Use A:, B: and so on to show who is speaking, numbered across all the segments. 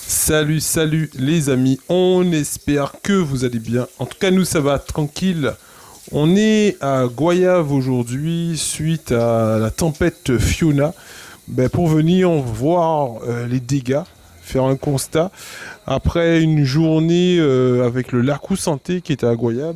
A: Salut, salut les amis, on espère que vous allez bien. En tout cas, nous, ça va tranquille. On est à Goyave aujourd'hui suite à la tempête Fiona pour venir voir les dégâts, faire un constat. Après une journée avec le Lacou Santé qui était à Goyave.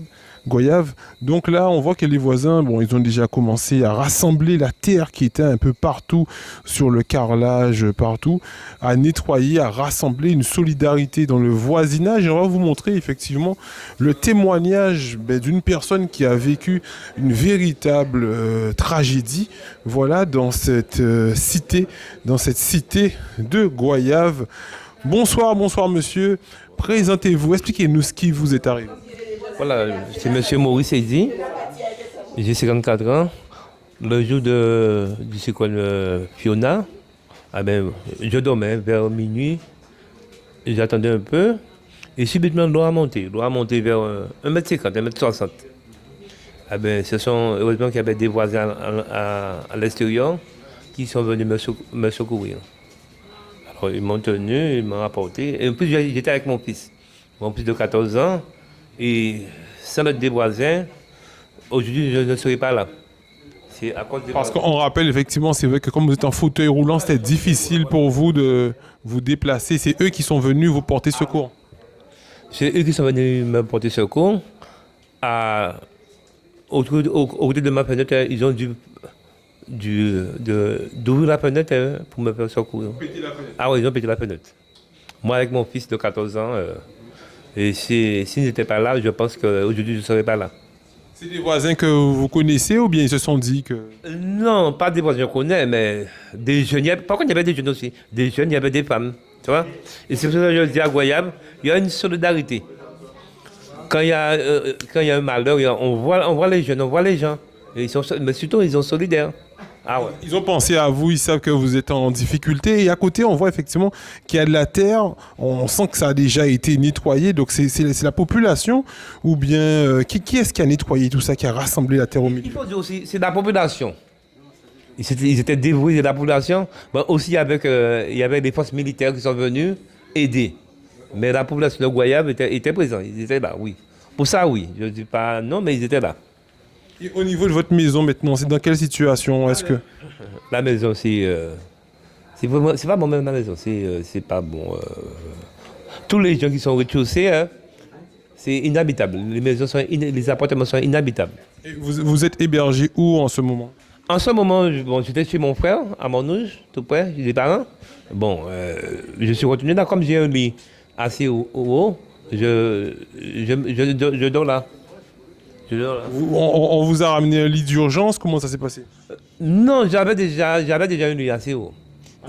A: Donc là, on voit que les voisins, bon, ils ont déjà commencé à rassembler la terre qui était un peu partout sur le carrelage, partout, à nettoyer, à rassembler une solidarité dans le voisinage. Et on va vous montrer effectivement le témoignage d'une personne qui a vécu une véritable tragédie, voilà, dans cette cité de Goyave. Bonsoir, bonsoir monsieur. Présentez-vous, expliquez-nous ce qui vous est arrivé.
B: Voilà, c'est M. Maurice Eddy, j'ai 54 ans. Le jour du cyclone Fiona, je dormais vers minuit, j'attendais un peu, et subitement l'eau a monté vers 1,50 m, 1,60 m. Heureusement qu'il y avait des voisins à l'extérieur qui sont venus me secourir. Alors ils m'ont tenu, ils m'ont rapporté, et en plus j'étais avec mon fils de 14 ans. Et sans notre des voisins, aujourd'hui, je ne serai pas là. C'est à cause des
A: Parce qu'on rappelle, effectivement, c'est vrai que comme vous êtes en fauteuil roulant, c'était difficile pour vous de vous déplacer. C'est eux qui sont venus vous porter secours.
B: C'est eux qui sont venus me porter secours. Au côté de ma fenêtre, ils ont d'ouvrir la fenêtre pour me faire secourir. Ah oui, ils ont pété la fenêtre. Moi, avec mon fils de 14 ans, et s'ils n'étaient pas là, je pense qu'aujourd'hui, je ne serais pas là.
A: C'est des voisins que vous connaissez ou bien ils se sont dit que...
B: Non, pas des voisins que je connais, mais des jeunes. Par contre, il y avait des jeunes aussi. Des jeunes, il y avait des femmes. Tu vois. Et c'est pour ça que je dis à Goyave, il y a une solidarité. Quand il y a un malheur, on voit les jeunes, on voit les gens. Mais surtout, ils sont solidaires. Ah ouais.
A: Ils ont pensé à vous, ils savent que vous êtes en difficulté. Et à côté, on voit effectivement qu'il y a de la terre. On sent que ça a déjà été nettoyé. Donc c'est la population ou bien... qui est-ce qui a nettoyé tout ça, qui a rassemblé la terre au milieu?
B: Il faut dire aussi, c'est la population. Ils étaient dévoués de la population. Mais aussi, il y avait des forces militaires qui sont venues aider. Mais la population de Goyave était présente. Ils étaient là, oui. Pour ça, oui. Je ne dis pas non, mais ils étaient là.
A: Et au niveau de votre maison maintenant, c'est dans quelle situation? Est-ce que...
B: La maison, c'est pas bon même la maison, c'est pas bon. Tous les gens qui sont rez-de-chaussée, c'est inhabitable. Les appartements sont inhabitables.
A: Et vous êtes hébergé où en ce moment?
B: En ce moment, j'étais chez mon frère, à Montrouge, tout près, j'ai des parents. Bon, je suis retourné là, comme j'ai un lit assez haut, je dors là.
A: On vous a ramené un lit d'urgence, comment ça s'est passé?
B: Non, j'avais déjà un lit assez haut.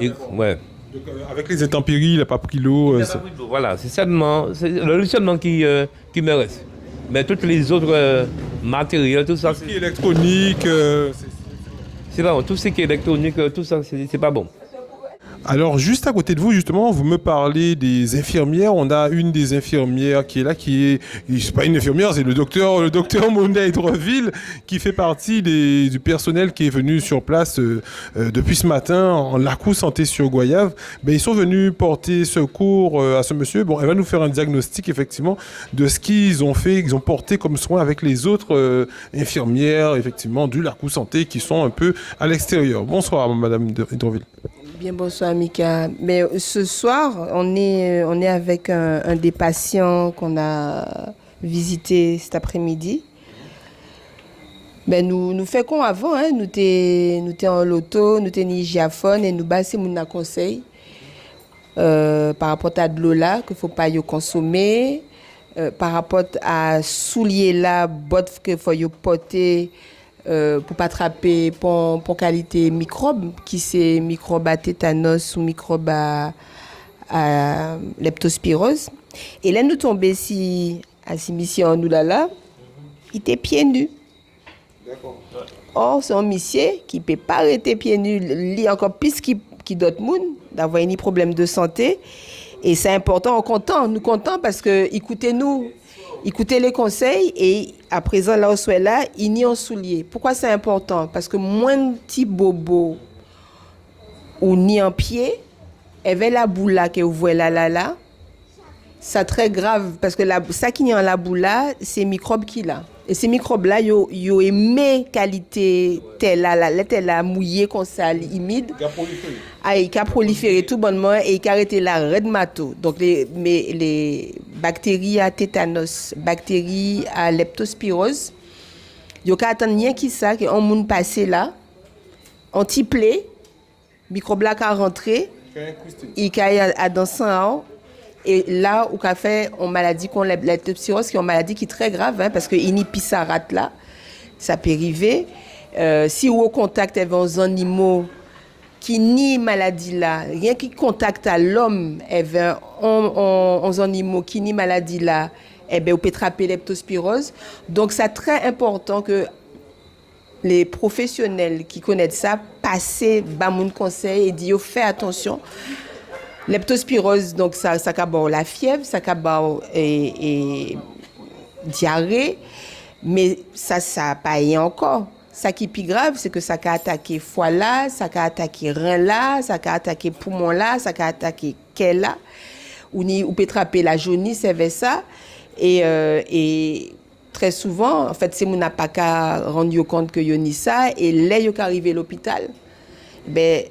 B: Et, ouais.
A: Donc, avec les intempéries, il n'a pas pris l'eau.
B: Voilà, c'est le lit seulement qui me reste. Mais tous les autres matériels, tout ça.
A: Tout ce qui est électronique.
B: C'est pas bon. Tout ce qui est électronique, tout ça, c'est pas bon.
A: Alors, juste à côté de vous, justement, vous me parlez des infirmières. On a une des infirmières qui est là, c'est pas une infirmière, c'est le docteur Mouna Hydreville, qui fait partie du personnel qui est venu sur place depuis ce matin en Lacou Santé sur Goyave. Ils sont venus porter secours à ce monsieur. Bon, elle va nous faire un diagnostic, effectivement, de ce qu'ils ont fait, qu'ils ont porté comme soin avec les autres infirmières, effectivement, du Lacou Santé qui sont un peu à l'extérieur. Bonsoir, madame Hydreville.
C: Bien, bonsoir Mika. Mais ce soir, on est avec un des patients qu'on a visité cet après-midi. Nous faisons comme avant, hein. Nous étions en loto, nous étions giaphone et nous bassons mon conseil par rapport à de l'eau là qu'il ne faut pas y consommer, par rapport à souliers là, bottes qu'il faut y porter. Pour pas attraper pour qualité microbes qui c'est microbe à tétanos ou microbe à leptospirose. Et là nous tombons ici à mission nous là il était pieds nus. D'accord. Or c'est un monsieur qui peut pas arrêter pieds nus, lui encore plus qui d'autres monde d'avoir un problème de santé. Et c'est important, nous comptons parce que écoutez les conseils et à présent là où soit là, il n'y a un soulier. Pourquoi c'est important? Parce que moins de petits bobos ou ni en pied, et vers la boule là que vous voyez là, c'est très grave parce que ça qui est en la boule là, c'est microbes qui là. Et ces microbes là, yo aimé qualité telle là mouillé comme ça, humide. Il a proliféré tout bonnement et il a arrêté la red mato. Donc les bactéries à tétanos, bactéries à leptospirose, yo ka attendre rien qui ça que on moun passé là, on tiplé, microbe là ka rentré, il a dans sang. Et là, où qu'a fait une maladie qu'on la leptospirose, qui est une maladie qui est très grave, hein, parce que inipisarate là, ça peut arriver. Si vous au contact avec des animaux qui ni maladie là, rien qui contacte à l'homme avec des animaux qui ni maladie là, eh ben, vous pouvez attraper leptospirose. Donc, c'est très important que les professionnels qui connaissent ça passent bas mon conseil et disent faites attention. Leptospirose, donc ça a la fièvre, ça a et diarrhée, mais ça n'a pas eu encore. Ça qui est plus grave, c'est que ça a attaqué foie là, ça a attaqué rein là, ça a attaqué poumon là, ça a attaqué cœur là. Ou peut attraper la jaunisse avec ça. Et très souvent, en fait, c'est mon n'a pas qu'à rendre compte que y a ça, et là, il est arrivé à l'hôpital, ben,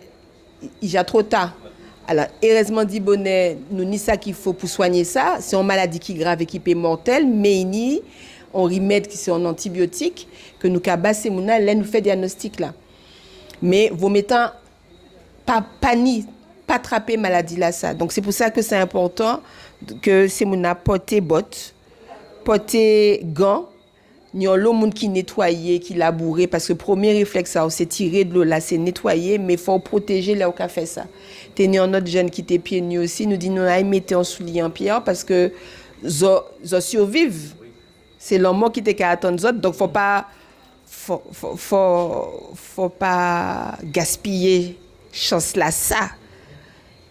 C: il y a trop tard. Alors, heureusement, dit bonnet, nous ni ça qu'il faut pour soigner ça. C'est une maladie qui est grave et qui est mortelle, mais ni on remède qui c'est un antibiotique que nous cabassons mouna là nous fait diagnostic là. Mais vous mettant pas attraper maladie là ça. Donc c'est pour ça que c'est important que c'est mouna porter bottes, porter gants. Ni on l'eau monde qui nettoyer, qui labourer parce que premier réflexe ça c'est tirer de l'eau là, c'est nettoyer mais faut protéger là où qu'a fait ça. Tenez un autre jeune qui était pieds nus aussi nous dit nous allons mettre en soulier en pierre parce que zo survivent. C'est l'homme qui était qu'à attendre autres donc faut pas gaspiller chance là ça.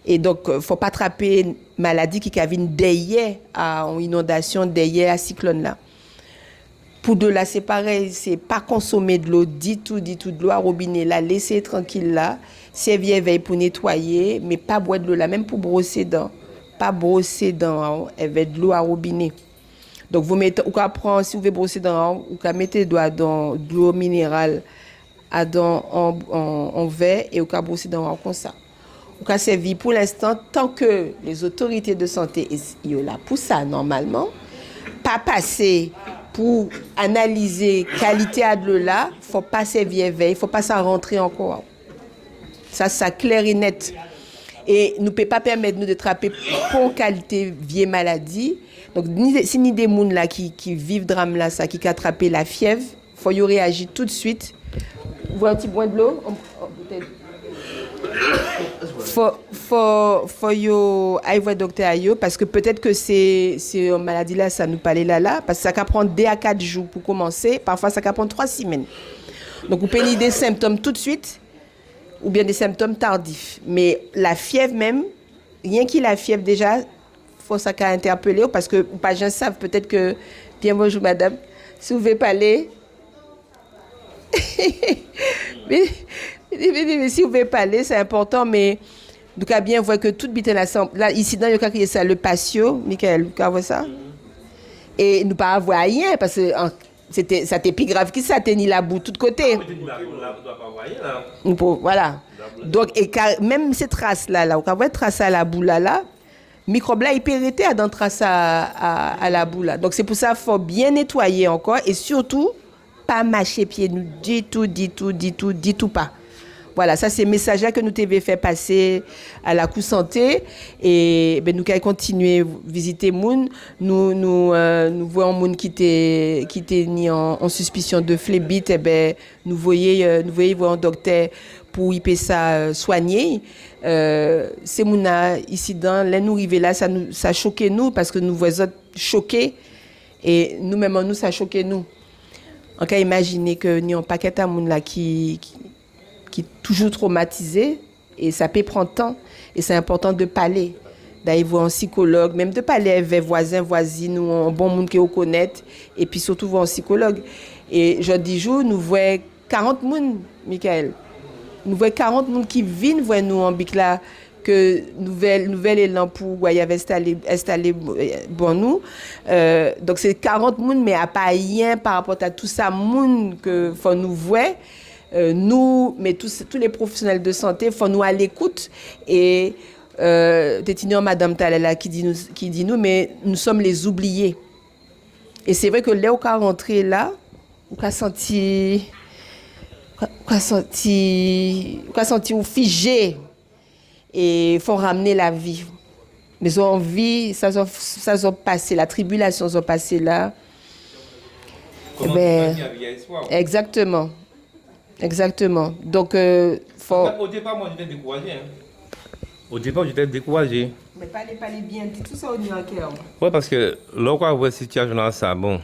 C: Et donc faut pas attraper maladie qui vient derrière à une inondation derrière à cyclone là. Pour de là, c'est pareil, c'est pas consommer de l'eau, du tout de l'eau à robinet là, laisser tranquille là, servir veille pour nettoyer, mais pas boire de l'eau là, même pour brosser dents, pas brosser dents avec de l'eau à robinet. Donc vous mettez, ou qu'à prendre, si vous voulez brosser dents, ou qu'à mettre doigts dans de l'eau minérale à dents en verre et ou qu'à brosser dents comme ça. Ou qu'à servir pour l'instant, tant que les autorités de santé sont là pour ça normalement, pas passer pour analyser qualité de l'eau là, faut pas servir veille, faut pas ça rentrer encore. Ça clair et net. Et nous peut pas permettre nous de attraper pour qualité vieille maladie. Donc si ni des moun là qui vivent drame là ça qui attraper la fièvre, faut y réagir tout de suite. Vous voyez un petit boin de l'eau faut yo aller voir docteur ayo parce que peut-être que c'est une maladie là ça nous parlait là parce que ça peut prendre 2 à 4 jours pour commencer, parfois ça peut prendre 3 semaines. Donc vous pouvez des symptômes tout de suite ou bien des symptômes tardifs. Mais la fièvre même, rien que la fièvre déjà, faut ça qu'à interpeller parce que pas gens savent peut-être que bien bonjour madame, si vous voulez parler mais si vous voulez parler, c'est important, mais nous avons bien voir que toute bite là ici dans le cas qui ça le patio, Michael, vous avez ça? Et nous pas avoir rien parce que c'était plus grave que ça, tenir la boue de tous côtés. Voilà. Donc et même ces traces là, vous avez trace à la boue là, microbe là il peut rester dans trace à la boue là. Donc c'est pour ça qu'il faut bien nettoyer encore et surtout pas mâcher pieds nous du tout pas. Voilà, ça c'est le message que nous t'avons fait passer à la Coup Santé et ben nous allons continuer visiter moun. Nous voyons moun qui était ni en suspicion de phlébite et ben nous voyons voir un docteur pour y peut ça soigner. C'est moun ici dans là nous arriver là ça choquait nous parce que nous voyons choqués et nous même nous ça choquait nous. On peut imaginer que nous un paquet de moun là qui est toujours traumatisé et ça peut prendre temps et c'est important de parler d'aller voir un psychologue même de parler avec voisins voisines ou un bon monde que vous connaissez et puis surtout voir un psychologue et jeudi jour nous voyons 40 moun Michael nous voyons 40 moun qui viennent voir nous en bic là que nouvel élan pour Goyave installé bon nous. Donc c'est 40 moun mais à pas rien par rapport à tout ça moun que faut nous voir. Nous, mais tous les professionnels de santé, faut nous à l'écoute et Tétignon Madame Talela qui dit nous, mais nous sommes les oubliés. Et c'est vrai que là où on rentré là, on a senti ou figé et faut ramener la vie. Mais on vit, ça a passé, la tribulation a passé là. Ben, exactement. Exactement. Donc, faut...
B: Au départ, moi, j'étais découragé. Au départ, j'étais découragé.
C: Mais pas les bien dit, tout ça au niveau cœur.
B: Oui, parce que là, quand on voit la situation là, ça, bon,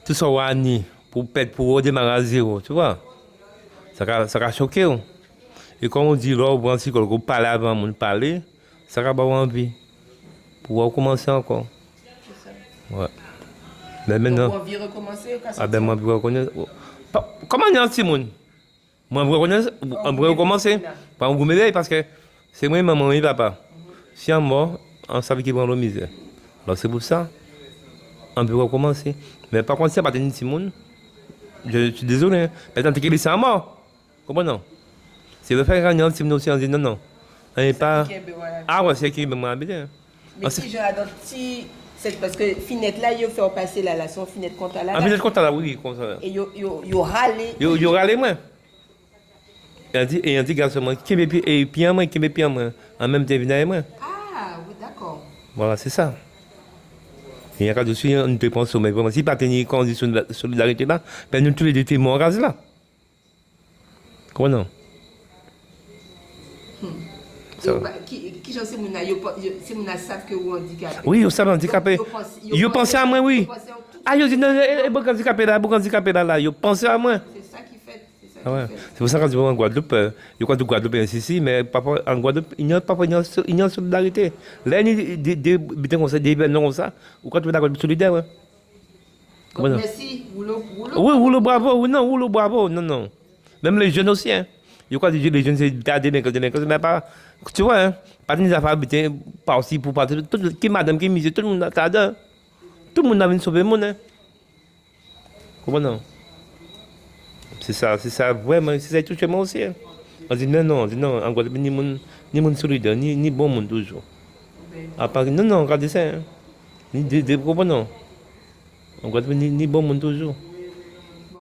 B: tout ça, on a ni pour redémarrer à zéro, tu vois. Ça a choqué. Et comme on dit, là, on prend si on parle avant, on parle, ça a pas envie. Pour recommencer encore.
C: C'est ça.
B: Ouais. Mais maintenant.
C: Donc, on vient recommencer.
B: Ah ben, moi, je reconnais. Comment on est Simone? Moi, on va recommencer. Pas vous m'aider parce que c'est moi, maman et papa. Si on est mort, on savait qu'ils vont la misère. Alors c'est pour ça, on peut recommencer. Mais par contre, si on n'a pas de Simone, je suis désolé. Hein. Maintenant, tu es laissé à mort. Comment c'est le faire gagner Simone aussi, on dit non, non. On n'est pas. Ah ouais, c'est qui m'a habité.
C: Mais si j'ai adopté. C'est parce que Finette là, il fait passer la relation Finette contre la.
B: Ah, Finette contre la, oui, contre la.
C: Et il râlé.
B: Il râlé, moi. Et on dit, garçon, qui me pire, moi, qui me pire, moi. En même temps, il vient moi.
C: Ah, oui, d'accord.
B: Voilà, c'est ça. Il y a dessus une dépense, mais vraiment, si pas tenir condition de solidarité là, ben nous tous les deux sommes morts là. Comment non?
C: Qui j'en sais, c'est mon savent que vous handicapé.
B: Oui, vous savez handicapé. Vous pensez à moi, oui. Ah, vous dites, non, vous handicapé là, vous pensez à moi.
C: C'est ça qui fait.
B: Ah ouais. C'est pour ça que quand tu vas en Guadeloupe, je crois que Guadeloupe est ici, mais en Guadeloupe, il n'y a pas de solidarité. Là, il y a des événements comme ça, ou quand tu vas dans Guadeloupe solidaire. Ouais.
C: Donc, merci, Rouleau.
B: Oui, Rouleau bravo, non, Rouleau bravo, non. Même les jeunes aussi, hein. Je crois que les jeunes, c'est mais pas. Tu vois, hein, pas des affaires habitées, pas aussi pour partir. Qui madame, qui monsieur, tout le monde a tardé. Tout le monde a venu sauver le monde, hein. Comment non? C'est ça, vraiment, c'est ça, tout chez moi aussi. Hein. On dit non, en Guadeloupe, ni monde solidaire, ni bon monde toujours. À part, non, regardez ça, hein. Ni des gros, non. En Guadeloupe, ni bon monde toujours.